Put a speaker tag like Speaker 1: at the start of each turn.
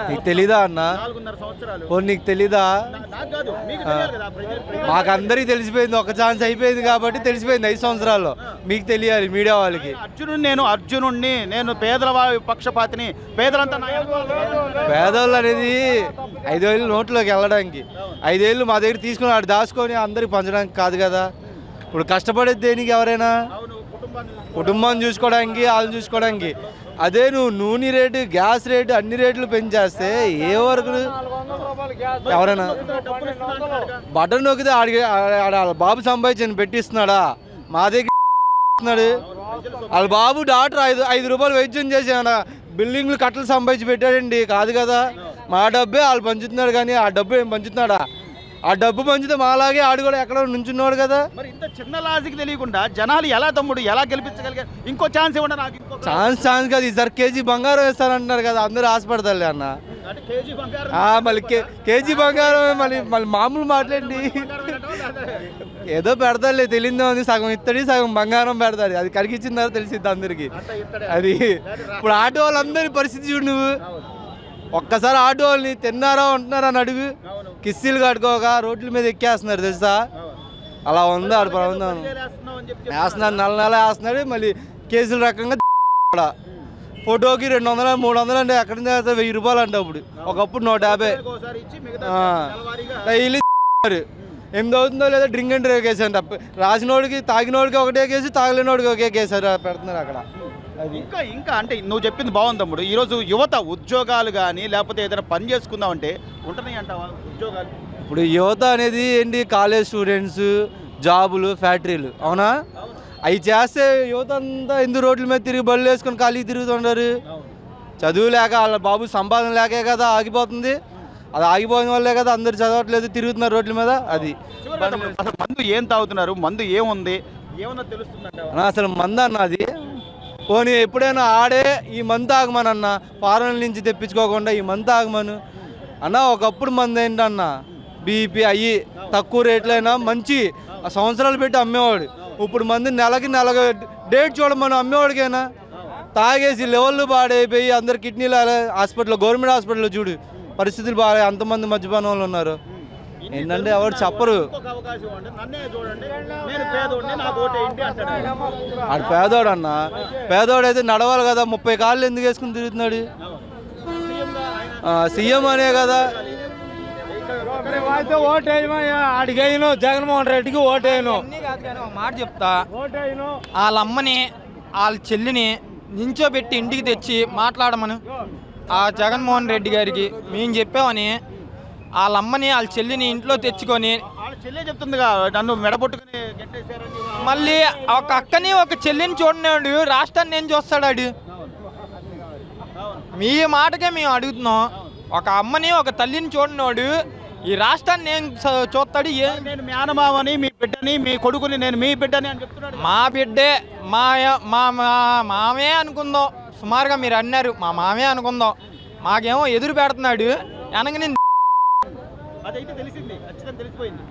Speaker 1: నీకు తెలీదా అన్న? నీకు తెలీదా? మాకందరికి తెలిసిపోయింది, ఒక ఛాన్స్ అయిపోయింది కాబట్టి తెలిసిపోయింది 5 సంవత్సరాల్లో. మీకు తెలియాలి మీడియా వాళ్ళకి.
Speaker 2: అర్జునుడిని నేను పేదల పక్షపాతిని, పేదలంతా
Speaker 1: పేదోళ్ళు అనేది 5 ఏళ్ళు నోట్లోకి వెళ్ళడానికి, 5 ఏళ్ళు మా దగ్గర తీసుకుని ఆడు దాచుకొని అందరికి పంచడానికి కాదు కదా. ఇప్పుడు కష్టపడేది దేనికి? ఎవరైనా కుటుంబాన్ని చూసుకోవడానికి, వాళ్ళని చూసుకోవడానికి. అదే నువ్వు నూనె రేటు, గ్యాస్ రేటు అన్ని రేట్లు పెంచేస్తే ఏ వరకు ఎవరైనా బటన్ నొక్కితే ఆడ బాబు సంపాదించి పెట్టిస్తున్నాడా? మా దగ్గర వాళ్ళ బాబు డాక్టర్ 5 రూపాయలు వైద్యం చేసి బిల్డింగ్లు కట్టలు సంపాదించి పెట్టాడండి. కాదు కదా, మా డబ్బే వాళ్ళు పంచుతున్నాడు కానీ ఆ డబ్బు ఏం పంచుతున్నాడా? ఆ డబ్బు పంచితే మాలాగే ఆడు కూడా ఎక్కడ నుంచున్నాడు కదా.
Speaker 2: మరి ఇంత చిన్న లాజిక్ తెలియకుండా జనాలు ఎలా తమ్ముడు ఎలా గెలిపించగలిగారు? ఇంకో ఛాన్స్ ఇవ్వండి నాకు.
Speaker 1: ఛాన్స్ కాదు, ఈసారి కేజీ బంగారం వేస్తారంటున్నారు కదా, అందరూ ఆశపడతారు అన్న. మళ్ళీ కేజీ బంగారం మళ్ళీ మామూలు మాట్లాడి ఏదో పెడతారులే, తెలియదు అని సగం ఇత్తడి సగం బంగారం పెడతారు. అది కరిగిచ్చిన తర్వాత తెలిసిద్ది అందరికి. అది ఇప్పుడు ఆటో వాళ్ళందరి పరిస్థితి చూడు నువ్వు. ఒక్కసారి ఆటో వాళ్ళని తిన్నారా ఉంటున్నారా అని అడుగు, కిస్తీలు కట్టుకోక రోడ్ల మీద ఎక్కేస్తున్నారు తెలుసా. అలా ఉంది ఆడ ప్రభుత్వం. వేస్తున్నాడు, నెల వేస్తున్నాడు. మళ్ళీ కేసుల రకంగా ఫోటోకి 200 300 అంటే ఎక్కడ నుంచి 1000 రూపాయలు అంటే అప్పుడు. ఒకప్పుడు 150. డైలీ 8 అవుతుందో లేదా డ్రింక్ అండ్ డ్రైవ్ కేసు అంటే రాసినోడికి తాగినోడికి ఒకటే కేసు, తాగలేనోడికి ఒకే కేసు పెడుతున్నారు అక్కడ.
Speaker 2: అది ఇంకా అంటే నువ్వు చెప్పింది బాగుంది తమ్ముడు. ఈరోజు యువత ఉద్యోగాలు కానీ లేకపోతే ఏదైనా పని చేసుకుందామంటే ఉంటున్నాయి అంటావా ఉద్యోగాలు?
Speaker 1: ఇప్పుడు యువత అనేది ఏంటి? కాలేజ్ స్టూడెంట్స్, జాబులు, ఫ్యాక్టరీలు. అవునా? అవి చేస్తే యువత అంతా ఎందుకు రోడ్ల మీద తిరిగి బళ్ళు వేసుకొని ఖాళీ తిరుగుతుంటారు? చదువు లేక, వాళ్ళ బాబు సంపాదన లేకే కదా ఆగిపోతుంది. అది ఆగిపోయిన వల్లే కదా అందరు చదవట్లేదు, తిరుగుతున్నారు రోడ్ల మీద. అది
Speaker 2: మందు ఏం తాగుతున్నారు? మందు ఏముంది ఏమన్నా తెలుస్తుందంట
Speaker 1: అసలు? మందు అన్నది పోనీ ఎప్పుడైనా ఆడే ఈ మందు తాగమనన్నా, ఫారెన్ నుంచి తెప్పించుకోకుండా ఈ మందు తాగమను అన్న. ఒకప్పుడు మందు ఏంటన్నా బీపీ అయ్యి తక్కువ రేట్లైనా మంచి సంవత్సరాలు పెట్టి అమ్మేవాడు. ఇప్పుడు మంది నెలకి డేట్ చూడమని అమ్మేవాడికైనా తాగేసి లెవెల్లు పాడైపోయి అందరు కిడ్నీలు హాస్పిటల్లో, గవర్నమెంట్ హాస్పిటల్లో చూడు పరిస్థితులు బాగా. అంతమంది మద్యపానం వాళ్ళు ఉన్నారు. ఏంటంటే ఎవరు చెప్పరు. ఆడు పేదోడు అన్న. పేదోడు అయితే నడవాలి కదా, 30 కాళ్ళు ఎందుకు వేసుకుని తిరుగుతున్నాడు? సీఎం అనే కదా.
Speaker 3: అడిగేయను జగన్మోహన్ రెడ్డికి ఓటేయను. మాట చెప్తా, వాళ్ళ అమ్మని వాళ్ళ చెల్లిని నించోబెట్టి ఇంటికి తెచ్చి మాట్లాడమను ఆ జగన్మోహన్ రెడ్డి గారికి. మేము చెప్పామని వాళ్ళ అమ్మని వాళ్ళ చెల్లిని ఇంట్లో తెచ్చుకొని
Speaker 2: చెప్తుందిగా నన్ను మెడబొట్టుకుని
Speaker 3: మళ్ళీ ఒక అక్కని ఒక చెల్లిని చూడలేడు, రాష్ట్రాన్ని ఏం చూస్తాడు? మీ మాటకే మేము అడుగుతున్నాం. ఒక అమ్మని ఒక తల్లిని చూడనోడు ఈ రాష్ట్రాన్ని ఏం చూస్తాడు?
Speaker 2: నేను మేనమామని, మీ బిడ్డని, మీ కొడుకుని నేను మీ బిడ్డని అని చెప్తున్నాడు.
Speaker 3: మా బిడ్డే, మామే అనుకుందాం. సుమారుగా మీరు అన్నారు మా మామే అనుకుందాం. మాకేమో ఎదురు పెడుతున్నాడు. వెనక
Speaker 2: అదైతే తెలిసింది, ఖచ్చితంగా తెలిసిపోయింది.